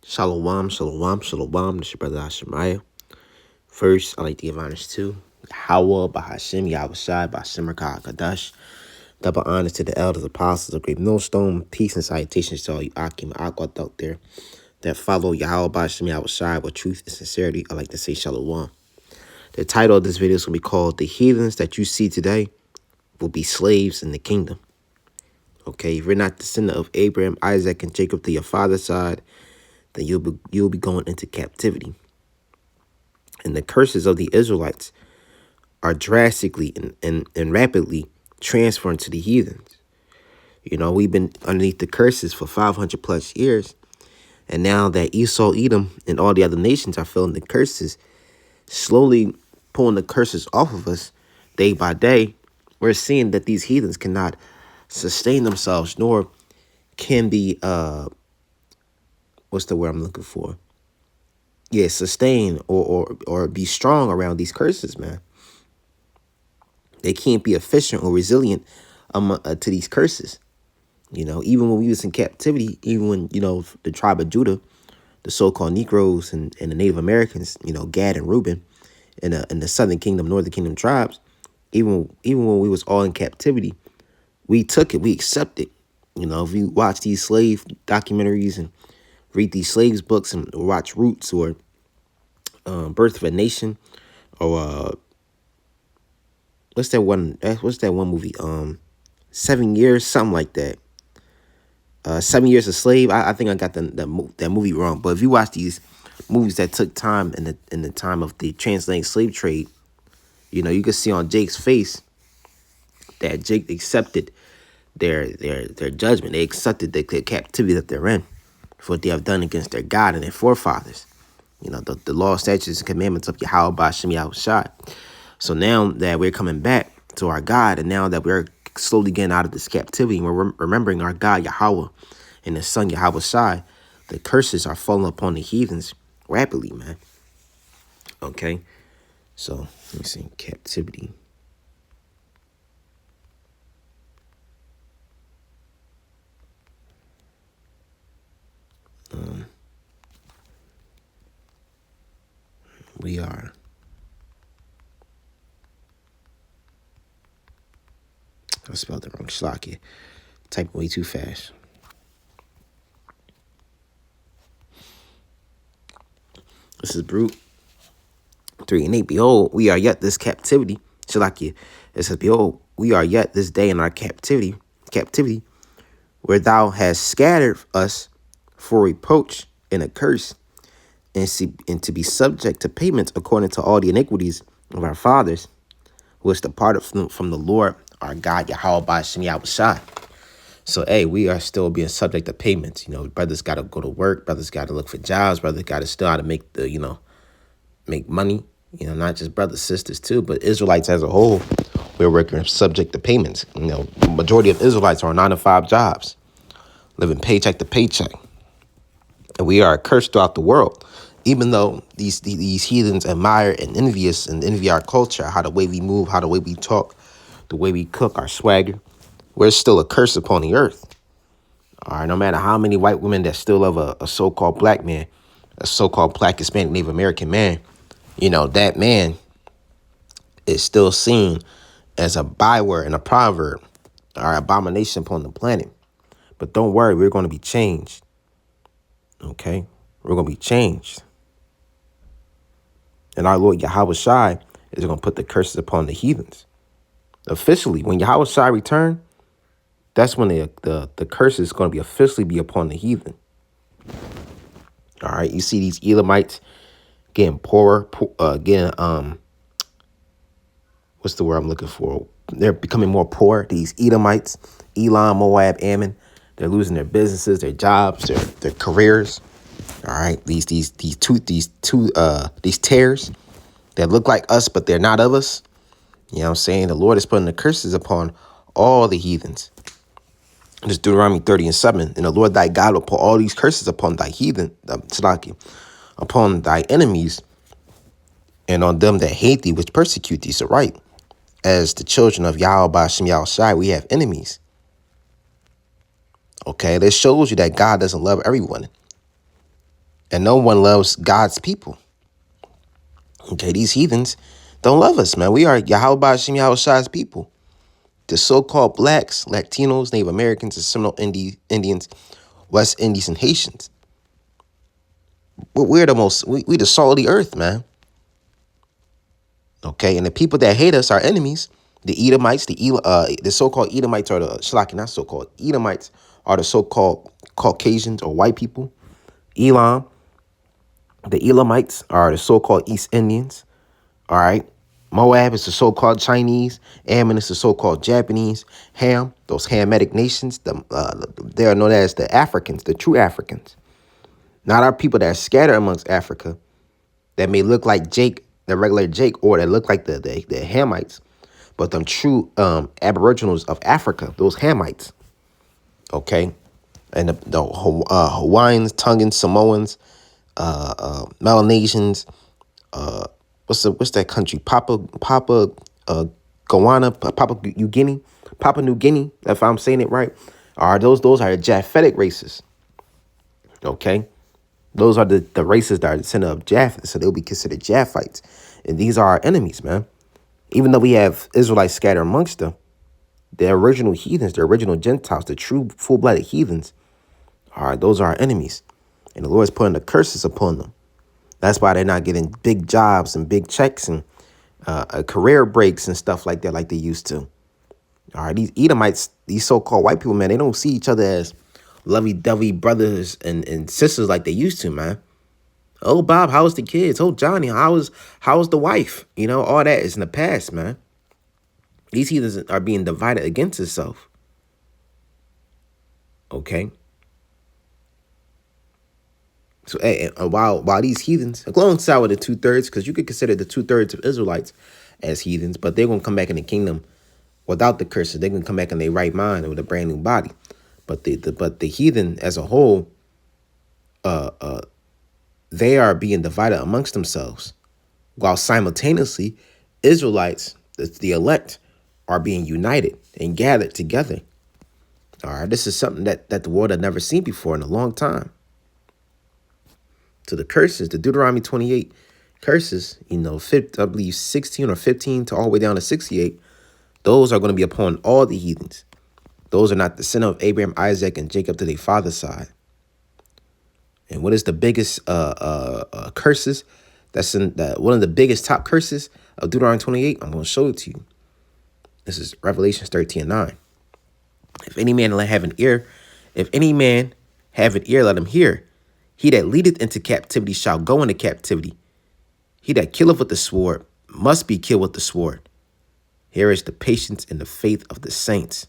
Shalom, shalom, shalom. This is your brother Ashemaiah. First, I'd like to give honors to Yahweh, Bahashim, Yahweh Shai, Bahashim Rakah Kadash. Double honors to the elders, apostles of Great Millstone. Peace and salutations to all you Akim and Akwat out there that follow Yahweh, Bahashim, Yahweh Shai with truth and sincerity. I'd like to say shalom. The title of this video is going to be called The Heathens That You See Today Will Be Slaves in the Kingdom. Okay, if you're not descendant of Abraham, Isaac, and Jacob to your father's side, then you'll be going into captivity. And the curses of the Israelites are drastically and rapidly transferring to the heathens. You know, we've been underneath the curses for 500 plus years. And now that Esau, Edom, and all the other nations are feeling the curses, slowly pulling the curses off of us day by day, we're seeing that these heathens cannot sustain themselves, nor can be, what's the word I'm looking for? Yeah, sustain or be strong around these curses, man. They can't be efficient or resilient to these curses. You know, even when we was in captivity, even when, you know, the tribe of Judah, the so-called Negroes and the Native Americans, you know, Gad and Reuben, and the Southern Kingdom, Northern Kingdom tribes, even when we was all in captivity, we took it, we accepted. You know, if you watch these slave documentaries and read these slaves books and watch Roots or Birth of a Nation or what's that one movie? 7 Years, something like that. 7 Years a Slave. I think I got that movie wrong. But if you watch these movies that took time in the time of the transatlantic slave trade, you know, you can see on Jake's face that Jake accepted their judgment. They accepted the captivity that they're in for what they have done against their God and their forefathers. You know, the law, statutes, and commandments of Yahweh Ba'Shem Yahweh Shai. So now that we're coming back to our God, and now that we're slowly getting out of this captivity, and we're remembering our God Yahweh and His Son Yahweh Shai, the curses are falling upon the heathens rapidly, man. Okay, so let me see, captivity. We are. I spelled it wrong. Shlaki. Typing way too fast. This is Brute 3 and 8. Behold, we are yet this captivity. Shlaki. It says, behold, we are yet this day in our captivity, where thou hast scattered us for reproach and a curse, and to be subject to payment according to all the iniquities of our fathers, who is departed from the Lord our God, Yahweh Ba'Shem Yahweh Shai. So, hey, we are still being subject to payments. You know, brothers got to go to work. Brothers got to look for jobs. Brothers got to still how to make make money. You know, not just brothers, sisters too, but Israelites as a whole, we're working subject to payments. You know, the majority of Israelites are on 9-to-5 jobs, living paycheck to paycheck. And we are cursed throughout the world. Even though these heathens admire and envy our culture, how the way we move, how the way we talk, the way we cook, our swagger, we're still a curse upon the earth. All right, no matter how many white women that still love a so-called black man, a so-called black, Hispanic, Native American man, you know, that man is still seen as a byword and a proverb, or abomination upon the planet. But don't worry, we're going to be changed. Okay? We're going to be changed. And our Lord Yahweh Shai is going to put the curses upon the heathens. Officially, when Yahweh Shai return, that's when the curse is going to be officially be upon the heathen. All right, you see these Elamites getting poorer, what's the word I'm looking for? They're becoming more poor. These Edomites, Elam, Moab, Ammon, they're losing their businesses, their jobs, their careers. All right, these tares that look like us, but they're not of us. You know what I'm saying? The Lord is putting the curses upon all the heathens. This Deuteronomy 30:7. And the Lord thy God will put all these curses upon thy heathen, upon thy enemies, and on them that hate thee, which persecute thee. So right, as the children of Yahweh Ba'Shem Yahweh Shai, we have enemies. Okay, this shows you that God doesn't love everyone. And no one loves God's people. Okay, these heathens don't love us, man. We are Yahweh Hashem Yahweh people. The so-called blacks, Latinos, Native Americans, and Seminole Indians, West Indies, and Haitians. We're the most, we the salt of the earth, man. Okay, and the people that hate us are enemies. The Edomites, the so-called Edomites are the Shalaki, not so-called Edomites are the so-called Caucasians or white people. Elam, the Elamites are the so-called East Indians. All right. Moab is the so-called Chinese. Ammon is the so-called Japanese. Ham, those Hamitic nations, they are known as the Africans, the true Africans. Not our people that are scattered amongst Africa that may look like Jake, the regular Jake, or that look like the Hamites, but them true aboriginals of Africa, those Hamites. Okay. And the Hawaiians, Tongans, Samoans, Melanesians, what's that country? Papua New Guinea, Papua New Guinea, if I'm saying it right. Are those are Japhetic races. Okay. Those are the races that are descendant of Japheth, so they'll be considered Japhites. And these are our enemies, man. Even though we have Israelites scattered amongst them, the original heathens, the original Gentiles, the true full-blooded heathens, those are our enemies. And the Lord's putting the curses upon them. That's why they're not getting big jobs and big checks and career breaks and stuff like that like they used to. All right, these Edomites, these so-called white people, man, they don't see each other as lovey-dovey brothers and sisters like they used to, man. Oh, Bob, how's the kids? Oh, Johnny, how's the wife? You know, all that is in the past, man. These heathens are being divided against itself. Okay. So while these heathens, alongside with the 2/3, because you could consider the 2/3 of Israelites as heathens, but they're gonna come back in the kingdom without the curses. They're gonna come back in their right mind with a brand new body. But the heathen as a whole, they are being divided amongst themselves, while simultaneously, Israelites, the elect, are being united and gathered together. All right, this is something that the world had never seen before in a long time. So the curses, the Deuteronomy 28 curses, I believe 16 or 15 to all the way down to 68, those are going to be upon all the heathens. Those are not the sin of Abraham, Isaac, and Jacob to their father's side. And what is the biggest curses? That's one of the biggest top curses of Deuteronomy 28. I'm going to show it to you. This is Revelations 13:9. If any man have an ear, let him hear. He that leadeth into captivity shall go into captivity. He that killeth with the sword must be killed with the sword. Here is the patience and the faith of the saints.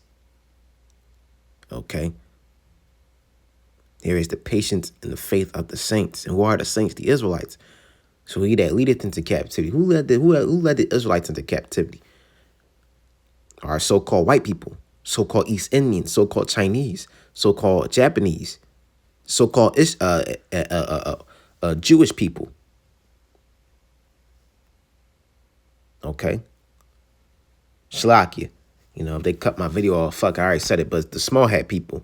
Okay. Here is the patience and the faith of the saints. And who are the saints? The Israelites. So he that leadeth into captivity. Who led the Israelites into captivity? Our so-called white people, so-called East Indians, so-called Chinese, so-called Japanese, so-called Jewish people. Okay. Shlakia. If they cut my video off, fuck, I already said it, but the small hat people.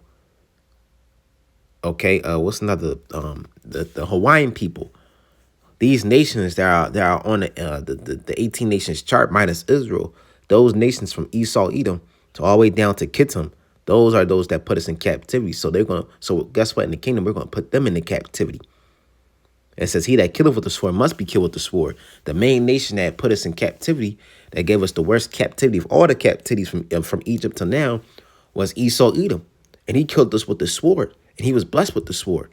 Okay, what's another? The Hawaiian people. These nations that are on the 18 nations chart minus Israel. Those nations from Esau, Edom, to all the way down to Kittim. Those are those that put us in captivity. So guess what? In the kingdom, we're gonna put them into captivity. It says, "He that killeth with the sword must be killed with the sword." The main nation that put us in captivity, that gave us the worst captivity of all the captivities from Egypt to now, was Esau, Edom, and he killed us with the sword. And he was blessed with the sword.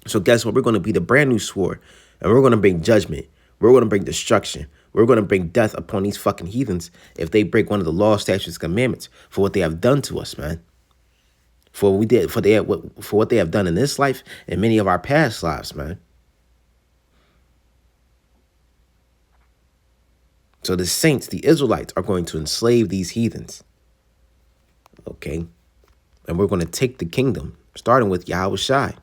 So guess what? We're going to be the brand new sword. And we're going to bring judgment. We're going to bring destruction. We're going to bring death upon these fucking heathens if they break one of the law, statutes, commandments for what they have done to us, man. For what they have done in this life and many of our past lives, man. So the saints, the Israelites, are going to enslave these heathens. Okay? And we're going to take the kingdom, starting with Yahweh Shai.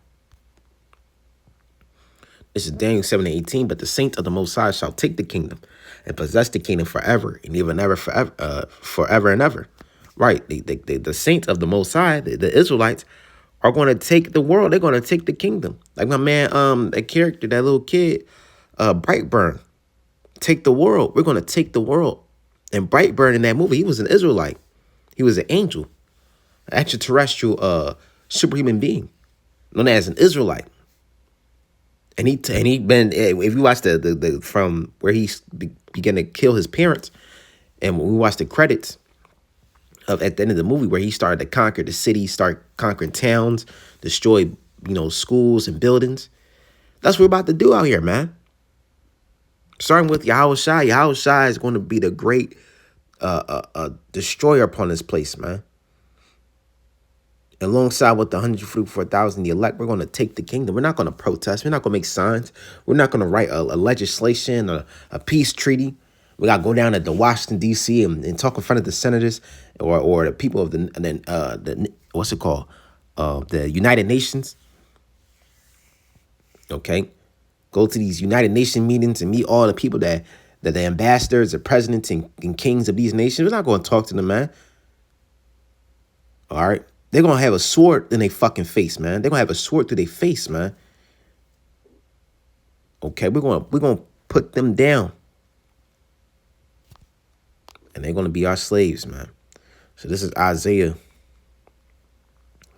This is Daniel 7:18. But the saints of the Most High shall take the kingdom and possess the kingdom forever and even ever, forever and ever. Right. The saints of the Most High, the Israelites, are going to take the world. They're going to take the kingdom. Like my man, that character, that little kid, Brightburn, take the world. We're going to take the world. And Brightburn in that movie, he was an Israelite. He was an angel, an extraterrestrial, superhuman being, known as an Israelite. And he been, if you watch the from where he began to kill his parents, and when we watch the credits of at the end of the movie where he started to conquer the city, start conquering towns, destroy schools and buildings. That's what we're about to do out here, man. Starting with Yahweh Shai. Yahweh Shai is going to be the great destroyer upon this place, man. Alongside with the 144,000, the elect, we're going to take the kingdom. We're not going to protest. We're not going to make signs. We're not going to write a legislation or a peace treaty. We got to go down to the Washington, D.C. and talk in front of the senators or the people of the what's it called? The United Nations. Okay. Go to these United Nations meetings and meet all the people that the ambassadors, the presidents, and kings of these nations. We're not going to talk to them, man. All right. They're going to have a sword in their fucking face, man. They're going to have a sword through their face, man. Okay, we're going to put them down. And they're going to be our slaves, man. So this is Isaiah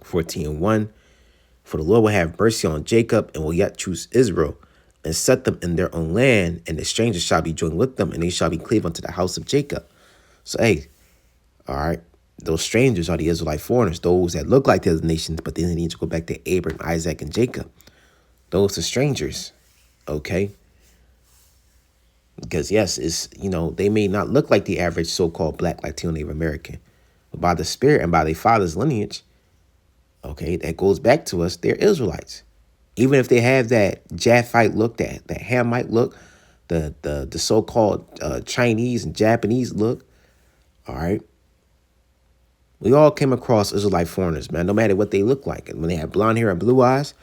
14:1. For the Lord will have mercy on Jacob and will yet choose Israel and set them in their own land, and the strangers shall be joined with them, and they shall be cleaved unto the house of Jacob. So, hey, all right. Those strangers are the Israelite foreigners, those that look like the other nations, but then they need to go back to Abraham, Isaac, and Jacob. Those are strangers, okay? Because, yes, it's, they may not look like the average so-called black Latino Native American, but by the spirit and by their father's lineage, okay, that goes back to us, they're Israelites. Even if they have that Japhite look, that Hamite look, the so-called Chinese and Japanese look, all right? We all came across Israelite foreigners, man, no matter what they look like. And when they have blonde hair and blue eyes,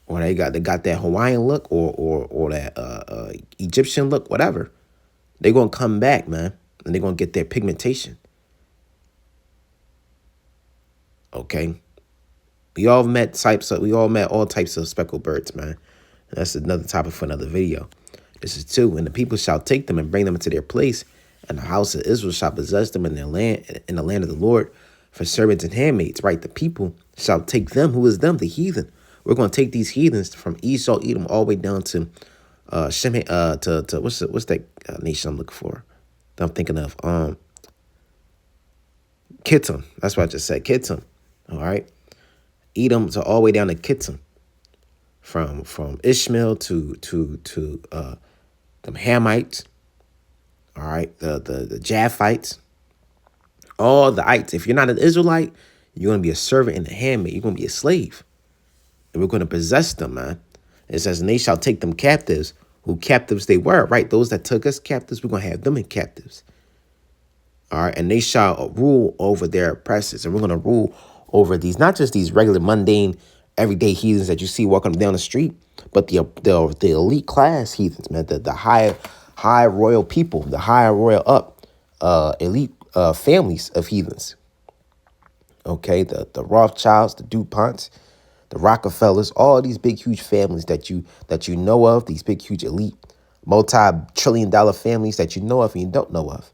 or they got that Hawaiian look or that Egyptian look, whatever, they're going to come back, man, and they're going to get their pigmentation. Okay? We all met all types of speckled birds, man. And that's another topic for another video. This is 2. And the people shall take them and bring them into their place, and the house of Israel shall possess them in their land, in the land of the Lord, for servants and handmaids, right? The people shall take them. Who is them? The heathen. We're going to take these heathens from Esau, Edom, all the way down to Shemai, to what's that nation I'm looking for? That I'm thinking of. Kittim. That's what I just said. Kittim. All right. Edom to all the way down to Kittim. From Ishmael to them Hamites. All right. The Japhites. All the ites. If you're not an Israelite, you're going to be a servant and a handmaid. You're going to be a slave. And we're going to possess them, man. It says, and they shall take them captives, who captives they were, right? Those that took us captives, we're going to have them in captives. All right. And they shall rule over their oppressors. And we're going to rule over these, not just these regular, mundane, everyday heathens that you see walking down the street, but the elite class heathens, man. The high royal people, the high royal elite families of heathens. Okay, the Rothschilds, the DuPonts, the Rockefellers, all these big, huge families that you know of, these big, huge, elite, multi-trillion-dollar families that you know of and you don't know of.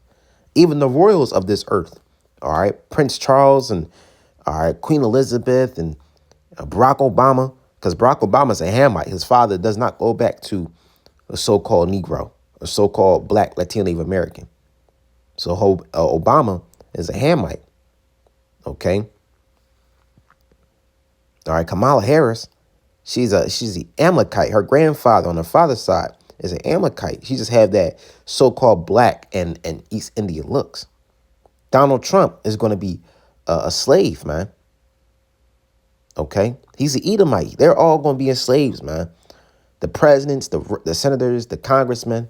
Even the royals of this earth, all right, Prince Charles and, all right, Queen Elizabeth and Barack Obama, because Barack Obama's a Hamite. His father does not go back to a so-called Negro, a so-called black Latino Native American. So Obama is a Hamite, okay? All right, Kamala Harris, she's the Amalekite. Her grandfather on her father's side is an Amalekite. She just had that so-called black and East Indian looks. Donald Trump is going to be a slave, man. Okay, he's an Edomite. They're all going to be slaves, man. The presidents, the senators, the congressmen,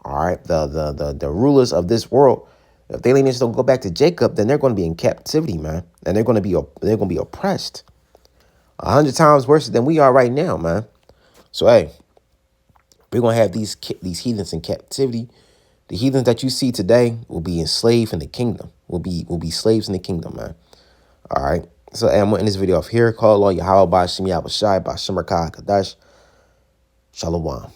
all right, the rulers of this world. If they just don't go back to Jacob, then they're going to be in captivity, man, and they're going to be oppressed 100 times worse than we are right now, man. So hey, we're gonna have these heathens in captivity. The heathens that you see today will be enslaved in the kingdom. Will be slaves in the kingdom, man. All right. So I'm going to end this video off here. Call on Yahweh Bashim Yahweh Shai Bashim Rakah Kadash. Shalom.